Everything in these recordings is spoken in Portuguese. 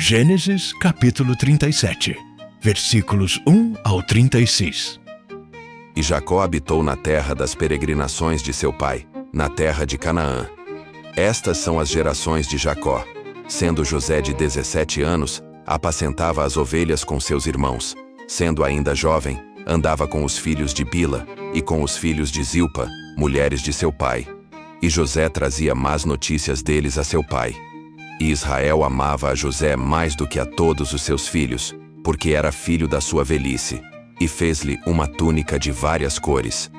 Gênesis capítulo 37, versículos 1 ao 36. E Jacó habitou na terra das peregrinações de seu pai, na terra de Canaã. Estas são as gerações de Jacó. Sendo José de 17 anos, apacentava as ovelhas com seus irmãos. Sendo ainda jovem, andava com os filhos de Bila e com os filhos de Zilpa, mulheres de seu pai. E José trazia más notícias deles a seu pai. E Israel amava a José mais do que a todos os seus filhos, porque era filho da sua velhice, e fez-lhe uma túnica de várias cores.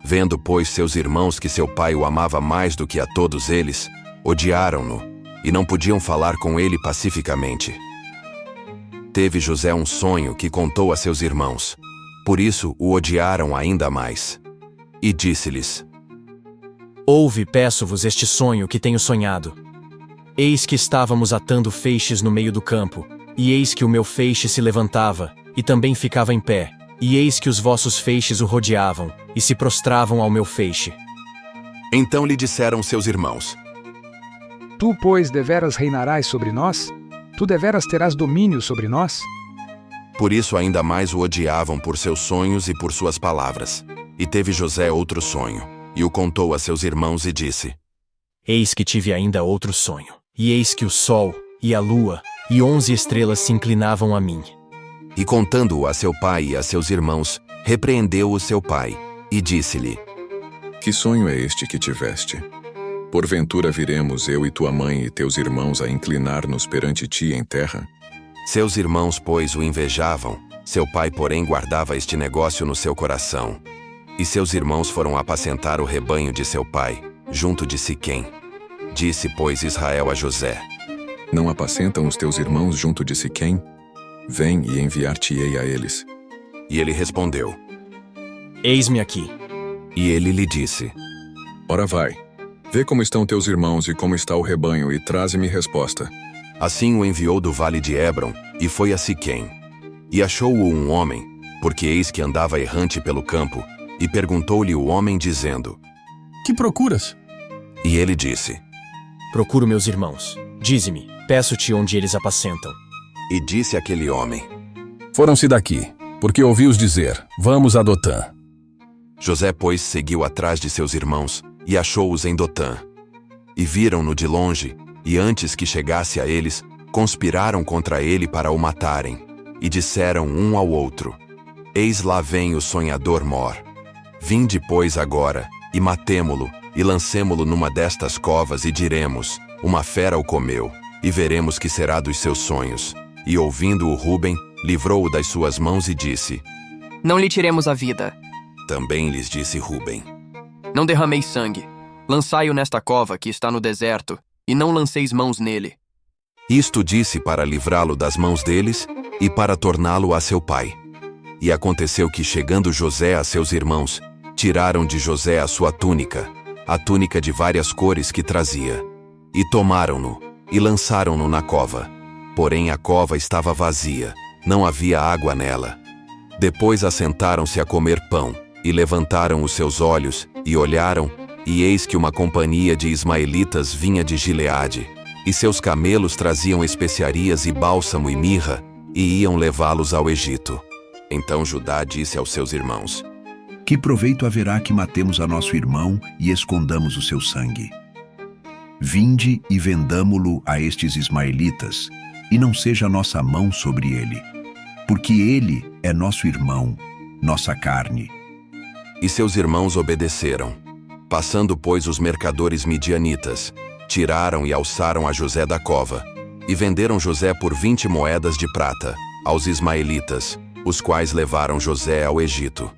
Vendo, pois, seus irmãos que seu pai o amava mais do que a todos eles, odiaram-no, e não podiam falar com ele pacificamente. Teve José um sonho que contou a seus irmãos. Por isso o odiaram ainda mais. E disse-lhes: Ouve, peço-vos, este sonho que tenho sonhado. Eis que estávamos atando feixes no meio do campo, e eis que o meu feixe se levantava, e também ficava em pé, e eis que os vossos feixes o rodeavam, e se prostravam ao meu feixe. Então lhe disseram seus irmãos: Tu, pois, deveras reinarás sobre nós? Tu deveras terás domínio sobre nós? Por isso ainda mais o odiavam por seus sonhos e por suas palavras. E teve José outro sonho, e o contou a seus irmãos e disse: Eis que tive ainda outro sonho, e eis que o sol, e a lua, e 11 estrelas se inclinavam a mim. E contando-o a seu pai e a seus irmãos, repreendeu-o seu pai, e disse-lhe: Que sonho é este que tiveste? Porventura viremos eu e tua mãe e teus irmãos a inclinar-nos perante ti em terra? Seus irmãos, pois, o invejavam, seu pai, porém, guardava este negócio no seu coração. E seus irmãos foram apacentar o rebanho de seu pai, junto de Siquém. Disse, pois, Israel a José: Não apacentam os teus irmãos junto de Siquém? Vem e enviar-te-ei a eles. E ele respondeu: Eis-me aqui. E ele lhe disse: Ora vai, vê como estão teus irmãos e como está o rebanho, e traze-me resposta. Assim o enviou do vale de Hebron, e foi a Siquém. E achou-o um homem, porque eis que andava errante pelo campo, e perguntou-lhe o homem, dizendo: Que procuras? E ele disse: Procuro meus irmãos. Dize-me, peço-te onde eles apacentam. E disse aquele homem: Foram-se daqui, porque ouvi-os dizer: Vamos a Dotã. José, pois, seguiu atrás de seus irmãos, e achou-os em Dotã. E viram-no de longe, e antes que chegasse a eles, conspiraram contra ele para o matarem. E disseram um ao outro: Eis lá vem o sonhador Mor. Vinde, pois, agora, e matemo-lo, e lancemo-lo numa destas covas, e diremos: Uma fera o comeu, e veremos que será dos seus sonhos. E ouvindo-o Ruben, livrou-o das suas mãos e disse: Não lhe tiremos a vida. Também lhes disse Ruben: Não derrameis sangue. Lançai-o nesta cova que está no deserto, e não lanceis mãos nele. Isto disse para livrá-lo das mãos deles, e para torná-lo a seu pai. E aconteceu que, chegando José a seus irmãos, tiraram de José a sua túnica, a túnica de várias cores que trazia. E tomaram-no, e lançaram-no na cova. Porém a cova estava vazia, não havia água nela. Depois assentaram-se a comer pão, e levantaram os seus olhos, e olharam, e eis que uma companhia de ismaelitas vinha de Gileade, e seus camelos traziam especiarias e bálsamo e mirra, e iam levá-los ao Egito. Então Judá disse aos seus irmãos: Que proveito haverá que matemos a nosso irmão e escondamos o seu sangue? Vinde e vendamo-lo a estes ismaelitas, e não seja a nossa mão sobre ele, porque ele é nosso irmão, nossa carne. E seus irmãos obedeceram. Passando, pois, os mercadores midianitas, tiraram e alçaram a José da cova, e venderam José por 20 moedas de prata, aos ismaelitas, os quais levaram José ao Egito.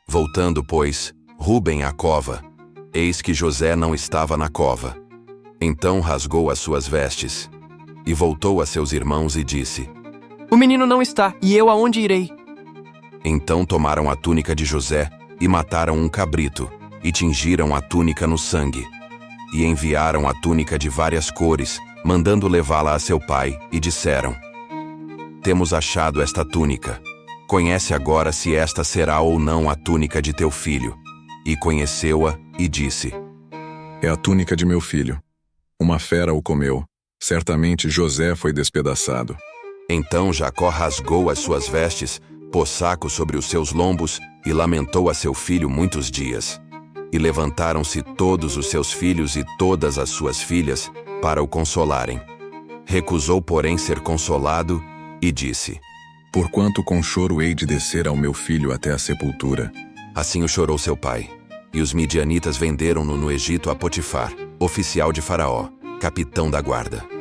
Voltando, pois, Ruben à cova, eis que José não estava na cova. Então rasgou as suas vestes, e voltou a seus irmãos e disse: O menino não está, e eu aonde irei? Então tomaram a túnica de José, e mataram um cabrito, e tingiram a túnica no sangue. E enviaram a túnica de várias cores, mandando levá-la a seu pai, e disseram: Temos achado esta túnica. Conhece agora se esta será ou não a túnica de teu filho. E conheceu-a, e disse: É a túnica de meu filho. Uma fera o comeu, Certamente José foi despedaçado. Então Jacó rasgou as suas vestes, pôs saco sobre os seus lombos e lamentou a seu filho muitos dias. E levantaram-se todos os seus filhos e todas as suas filhas para o consolarem. Recusou, porém, ser consolado e disse: Porquanto com choro hei de descer ao meu filho até a sepultura. Assim o chorou seu pai. E os midianitas venderam-no no Egito a Potifar, oficial de Faraó, capitão da guarda.